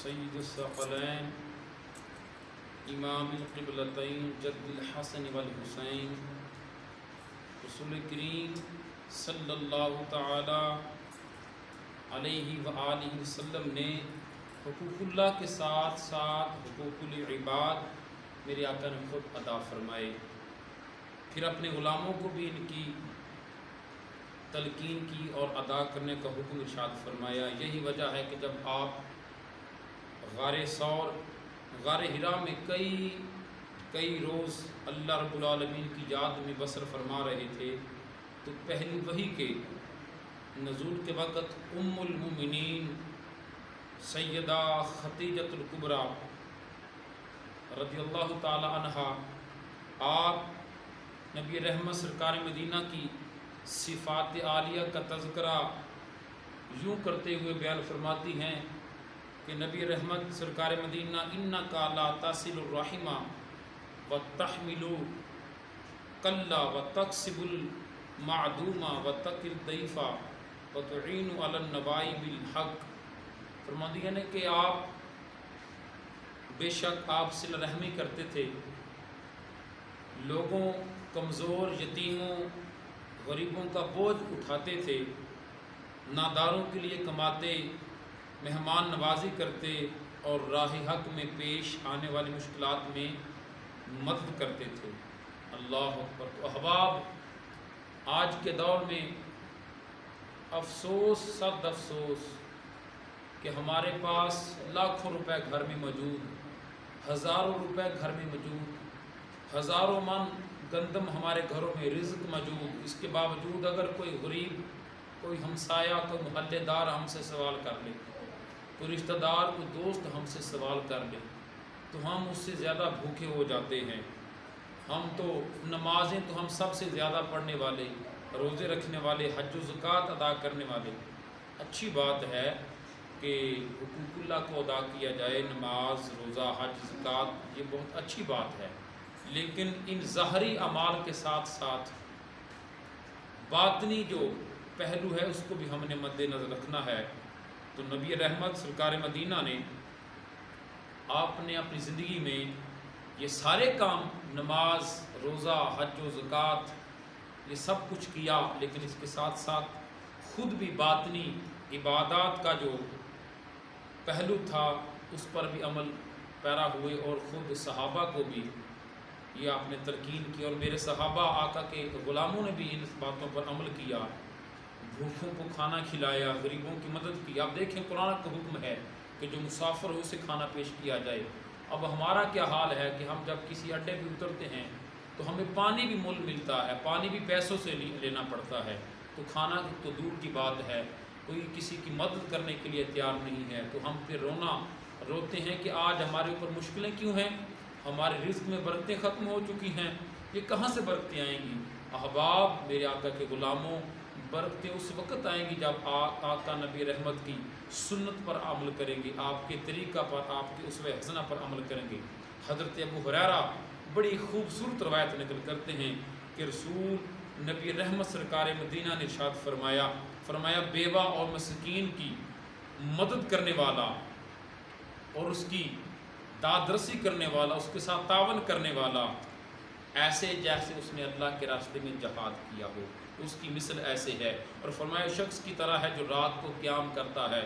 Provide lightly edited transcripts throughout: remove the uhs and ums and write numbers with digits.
سید الثقلین امام القبلتین جد الحسن والحسین رسول کریم صلی اللہ تعالی علیہ وآلہ وسلم نے حقوق اللہ کے ساتھ ساتھ حقوق العباد میرے آقا نے خود ادا فرمائے، پھر اپنے غلاموں کو بھی ان کی تلقین کی اور ادا کرنے کا حکم ارشاد فرمایا۔ یہی وجہ ہے کہ جب آپ غار ثور غار حرا میں کئی روز اللہ رب العالمین کی یاد میں بسر فرما رہے تھے تو پہلی وحی کے نزول کے وقت ام المومنین سیدہ خدیجۃ الکبریٰ رضی اللہ تعالی عنہا آپ نبی رحمت سرکار مدینہ کی صفات عالیہ کا تذکرہ یوں کرتے ہوئے بیان فرماتی ہیں کہ نبی رحمت سرکار مدینہ انکا لا تصل الرحمہ وتحمل کلا وتکسب المعدومہ وتقر الضیف وتعین علی النوائب بالحق۔ فرماتی ہیں کہ آپ بے شک آپ صلہ رحمی کرتے تھے، لوگوں کمزور یتیموں غریبوں کا بوجھ اٹھاتے تھے، ناداروں کے لیے کماتے، مہمان نوازی کرتے اور راہ حق میں پیش آنے والی مشکلات میں مدد کرتے تھے۔ اللہ اکبر۔ تو احباب، آج کے دور میں افسوس صد افسوس کہ ہمارے پاس لاکھوں روپے گھر میں موجود، ہزاروں روپے گھر میں موجود، ہزاروں من گندم ہمارے گھروں میں رزق موجود، اس کے باوجود اگر کوئی غریب، کوئی ہمسایہ، کوئی محلے دار ہم سے سوال کر لے، کوئی رشتہ دار، کوئی دوست ہم سے سوال کر لے تو ہم اس سے زیادہ بھوکے ہو جاتے ہیں۔ ہم تو نمازیں تو ہم سب سے زیادہ پڑھنے والے، روزے رکھنے والے، حج و زکوٰۃ ادا کرنے والے، اچھی بات ہے کہ حقوق اللہ کو ادا کیا جائے، نماز، روزہ، حج، زکوٰۃ، یہ بہت اچھی بات ہے، لیکن ان ظاہری اعمال کے ساتھ ساتھ باطنی جو پہلو ہے اس کو بھی ہم نے مد نظر رکھنا ہے۔ تو نبی رحمت سرکار مدینہ نے آپ نے اپنی زندگی میں یہ سارے کام، نماز، روزہ، حج و زکوٰۃ، یہ سب کچھ کیا، لیکن اس کے ساتھ ساتھ خود بھی باطنی عبادات کا جو پہلو تھا اس پر بھی عمل پیرا ہوئے، اور خود صحابہ کو بھی یہ آپ نے تلقین کی، اور میرے صحابہ آقا کے غلاموں نے بھی ان باتوں پر عمل کیا، بھوکوں کو کھانا کھلایا، غریبوں کی مدد کی۔ آپ دیکھیں قرآن کا حکم ہے کہ جو مسافر ہو اسے کھانا پیش کیا جائے۔ اب ہمارا کیا حال ہے کہ ہم جب کسی اڈے پہ اترتے ہیں تو ہمیں پانی بھی مول ملتا ہے، پانی بھی پیسوں سے لینا پڑتا ہے، تو کھانا تو دور کی بات ہے، کوئی کسی کی مدد کرنے کے لیے تیار نہیں ہے، تو ہم پھر روتے ہیں کہ آج ہمارے اوپر مشکلیں کیوں ہیں، ہمارے رزق میں برکتیں ختم ہو چکی ہیں، یہ کہاں سے برکتیں آئیں گی؟ احباب، میرے آقا کے غلاموں، برکتیں اس وقت آئیں گی جب آقا نبی رحمت کی سنت پر عمل کریں گے، آپ کے طریقہ پر، آپ کے اسوہ حسنہ پر عمل کریں گے۔ حضرت ابو ہریرہ بڑی خوبصورت روایت نقل کرتے ہیں کہ رسول نبی رحمت سرکار مدینہ نے ارشاد فرمایا بیوہ اور مسکین کی مدد کرنے والا اور اس کی دادرسی کرنے والا، اس کے ساتھ تعاون کرنے والا، ایسے جیسے اس نے اللہ کے راستے میں جہاد کیا ہو، اس کی مثل ایسے ہے۔ اور فرمایا شخص کی طرح ہے جو رات کو قیام کرتا ہے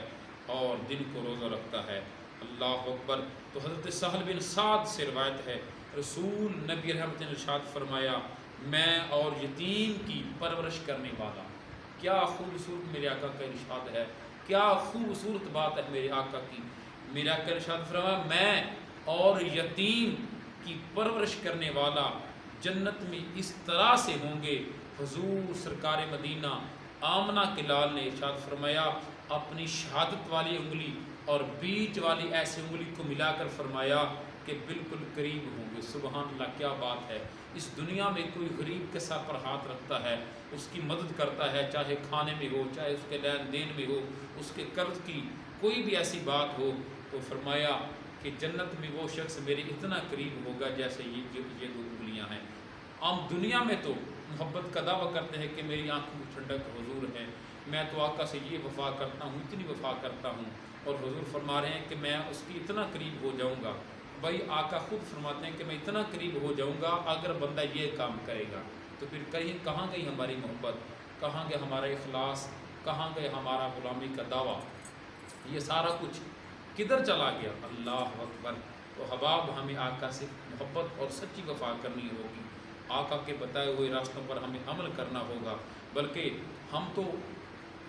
اور دن کو روزہ رکھتا ہے۔ اللہ اکبر۔ تو حضرت سہل بن سعد سے روایت ہے، رسول نبی رحمت نے ارشاد فرمایا میں اور یتیم کی پرورش کرنے والا۔ کیا خوبصورت میرے آقا کا ارشاد ہے، کیا خوبصورت بات ہے میرے آقا کی۔ میرے آقا ارشاد فرمایا میں اور یتیم کی پرورش کرنے والا جنت میں اس طرح سے ہوں گے۔ حضور سرکار مدینہ آمنہ کے لال نے ارشاد فرمایا اپنی شہادت والی انگلی اور بیچ والی ایسی انگلی کو ملا کر فرمایا کہ بالکل قریب ہوں گے۔ سبحان اللہ، کیا بات ہے۔ اس دنیا میں کوئی غریب کے سر پر ہاتھ رکھتا ہے، اس کی مدد کرتا ہے، چاہے کھانے میں ہو، چاہے اس کے لین دین میں ہو، اس کے قرض کی کوئی بھی ایسی بات ہو، تو فرمایا کہ جنت میں وہ شخص میرے اتنا قریب ہوگا جیسے یہ دو انگلیاں ہیں۔ ہم دنیا میں تو محبت کا دعویٰ کرتے ہیں کہ میری آنکھوں کی ٹھنڈک حضور ہے، میں تو آقا سے یہ وفا کرتا ہوں، اتنی وفا کرتا ہوں، اور حضور فرما رہے ہیں کہ میں اس کی اتنا قریب ہو جاؤں گا۔ بھائی آقا خود فرماتے ہیں کہ میں اتنا قریب ہو جاؤں گا اگر بندہ یہ کام کرے گا، تو پھر کہاں گئی ہماری محبت، کہاں گیا ہمارا اخلاص، کہاں گئے ہمارا غلامی کا دعویٰ، یہ سارا کچھ کدھر چلا گیا؟ اللہ اکبر۔ تو حباب ہمیں آقا سے محبت اور سچی وفا کرنی ہوگی، آقا کے بتائے ہوئے راستوں پر ہمیں عمل کرنا ہوگا، بلکہ ہم تو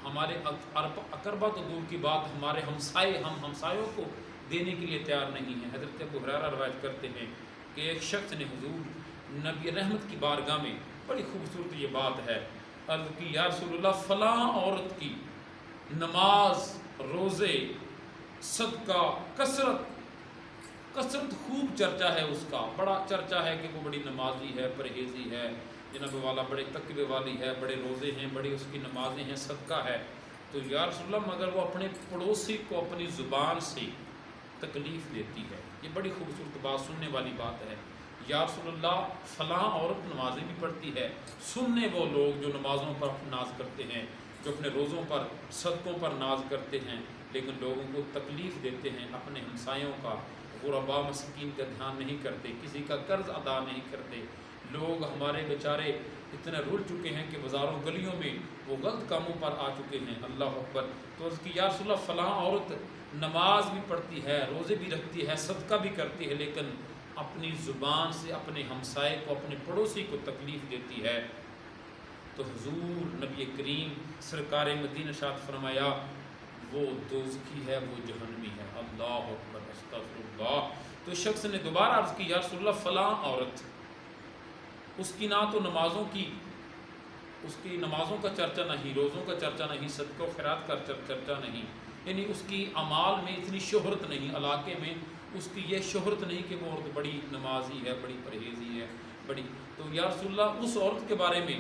ہمارے اقربا تو دور کی بات، ہمارے ہمسایوں کو دینے کے لیے تیار نہیں ہیں۔ حضرت ابو ہریرہ روایت کرتے ہیں کہ ایک شخص نے حضور نبی رحمت کی بارگاہ میں، بڑی خوبصورت یہ بات ہے، عرض کی یا رسول اللہ فلاں عورت کی نماز، روزے، صدقہ، کثرت خوب چرچا ہے، اس کا بڑا چرچا ہے کہ وہ بڑی نمازی ہے، پرہیزی ہے، جناب والا بڑے تقوی والی ہے، بڑے روزے ہیں، بڑی اس کی نمازیں ہیں، صدقہ ہے۔ تو یا رسول اللہ مگر وہ اپنے پڑوسی کو اپنی زبان سے تکلیف دیتی ہے۔ یہ بڑی خوبصورت بات، سننے والی بات ہے۔ یا رسول اللہ فلاں عورت نمازیں بھی پڑھتی ہے، سننے وہ لوگ جو نمازوں پر ناز کرتے ہیں، جو اپنے روزوں پر، صدقوں پر ناز کرتے ہیں، لیکن لوگوں کو تکلیف دیتے ہیں، اپنے ہمسایوں کا، غربا مسکین کا دھیان نہیں کرتے، کسی کا قرض ادا نہیں کرتے۔ لوگ ہمارے بیچارے اتنے رول چکے ہیں کہ بازاروں گلیوں میں وہ غلط کاموں پر آ چکے ہیں۔ اللہ اکبر۔ تو اس کی یا رسول اللہ فلاں عورت نماز بھی پڑھتی ہے، روزے بھی رکھتی ہے، صدقہ بھی کرتی ہے، لیکن اپنی زبان سے اپنے ہمسائے کو، اپنے پڑوسی کو تکلیف دیتی ہے۔ تو حضور نبی کریم سرکار مدینہ ارشاد فرمایا وہ دوزخی ہے، وہ جہنمی ہے۔ اللہ اکبر، استغفر اللہ۔ تو شخص نے دوبارہ عرض کی یا رسول اللہ فلاں عورت، اس کی نہ تو نمازوں کا چرچا نہیں، روزوں کا چرچا نہیں، صدقہ و خیرات کا چرچا نہیں، یعنی اس کی اعمال میں اتنی شہرت نہیں، علاقے میں اس کی یہ شہرت نہیں کہ وہ عورت بڑی نمازی ہے، بڑی پرہیزی ہے، بڑی۔ تو یا رسول اللہ اس عورت کے بارے میں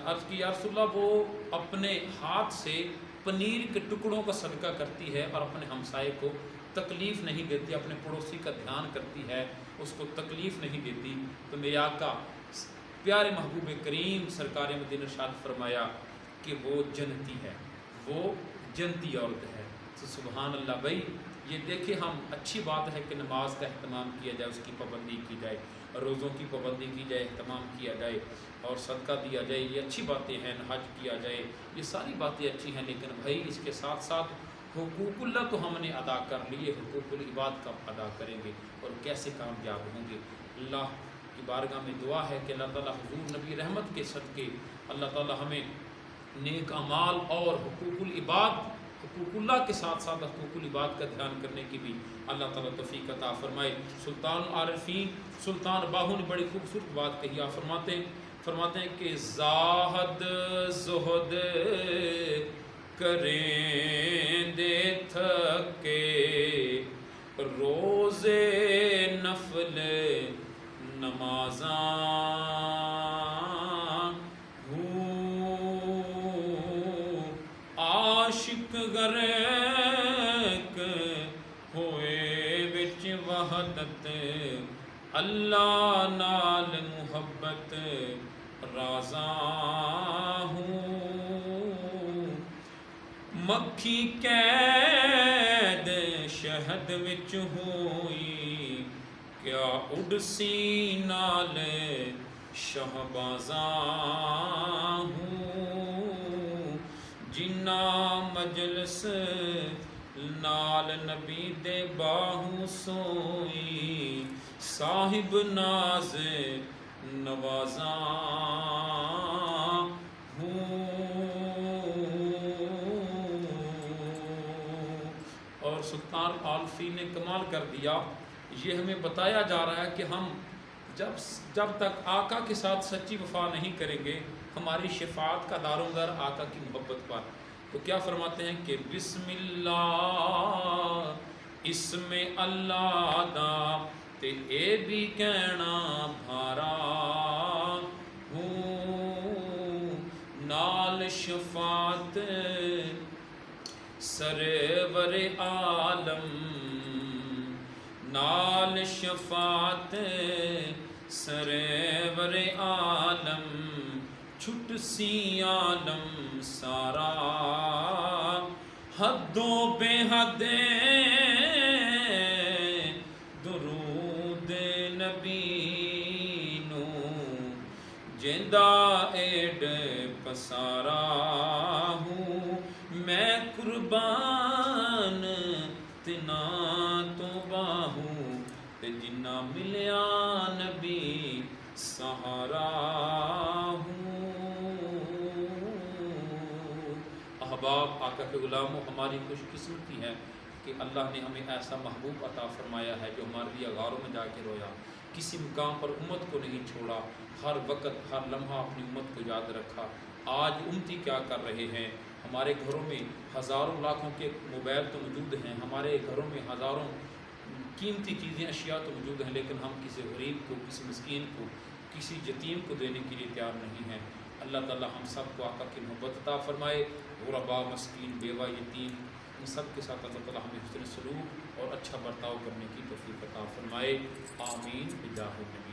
عرض کی یا رسول اللہ وہ اپنے ہاتھ سے پنیر کے ٹکڑوں کا صدقہ کرتی ہے اور اپنے ہمسائے کو تکلیف نہیں دیتی، اپنے پڑوسی کا دھیان کرتی ہے، اس کو تکلیف نہیں دیتی۔ تو میرے آقا پیارے محبوب کریم سرکار مدینہ ارشاد فرمایا کہ وہ جنتی ہے، وہ جنتی عورت ہے۔ تو سبحان اللہ۔ بھائی یہ دیکھیں، ہم اچھی بات ہے کہ نماز کا اہتمام کیا جائے، اس کی پابندی کی جائے، روزوں کی پابندی کی جائے، اہتمام کیا جائے، اور صدقہ دیا جائے، یہ اچھی باتیں ہیں، حج کیا جائے، یہ ساری باتیں اچھی ہیں، لیکن بھائی اس کے ساتھ ساتھ حقوق اللہ تو ہم نے ادا کر لیے، حقوق العباد کب ادا کریں گے اور کیسے کامیاب ہوں گے؟ اللہ کی بارگاہ میں دعا ہے کہ اللہ تعالیٰ حضور نبی رحمت کے صدقے اللہ تعالیٰ ہمیں نیک اعمال اور حقوق العباد، حقوق اللہ کے ساتھ ساتھ حقوق العباد کا دھیان کرنے کی بھی اللہ تعالیٰ توفیق عطا فرمائے۔ سلطان عارفین سلطان باہو نے بڑی خوبصورت بات کہی، آپ فرماتے ہیں کہ زاہد زہد کریں دے تھکے روزے نفل نمازاں عاشق غرق ہوئے وچ وحدت اللہ نال محبت رازاں مکھی قید شہد وچ ہوئی کیا اڈسی نال شہبازاں جنا مجلس نال نبی دے باہو سوئی صاحب ناز نوازاں اور سلطان عارفی نے کمال کر دیا۔ یہ ہمیں بتایا جا رہا ہے کہ ہم جب تک آقا کے ساتھ سچی وفا نہیں کریں گے، ہماری شفاعت کا دارومدار آقا کی محبت پر۔ تو کیا فرماتے ہیں کہ بسم اللہ اسم اللہ دا تے اے بھی کہنا بھارا ہوں نال شفاعت سرور عالم نال شفاعت سرور عالم چھٹ سی عالم سارا حدوں بے حد درود نبی نو جیندہ ایڈ پسارا ہوں میں قربان تنا تو باہوں تے جنہ ملیا نبی سہارا ہوں۔ احباب، آقا کے غلاموں، ہماری خوش قسمتی ہے کہ اللہ نے ہمیں ایسا محبوب عطا فرمایا ہے جو ہمارے لیے غاروں میں جا کے رویا، کسی مقام پر امت کو نہیں چھوڑا، ہر وقت ہر لمحہ اپنی امت کو یاد رکھا۔ آج امتی کیا کر رہے ہیں؟ ہمارے گھروں میں ہزاروں لاکھوں کے موبائل تو موجود ہیں، ہمارے گھروں میں ہزاروں قیمتی چیزیں اشیاء تو موجود ہیں، لیکن ہم کسی غریب کو، کسی مسکین کو، کسی یتیم کو دینے کے لیے تیار نہیں ہیں۔ اللہ تعالی ہم سب کو آقا کی محبت عطا فرمائے۔ غربا، مسکین، بیوہ، یتیم، ان سب کے ساتھ اللہ تعالی ہمیں حسن سلوک اور اچھا برتاؤ کرنے کی توفیق عطا فرمائے۔ آمین بجاہ النبی۔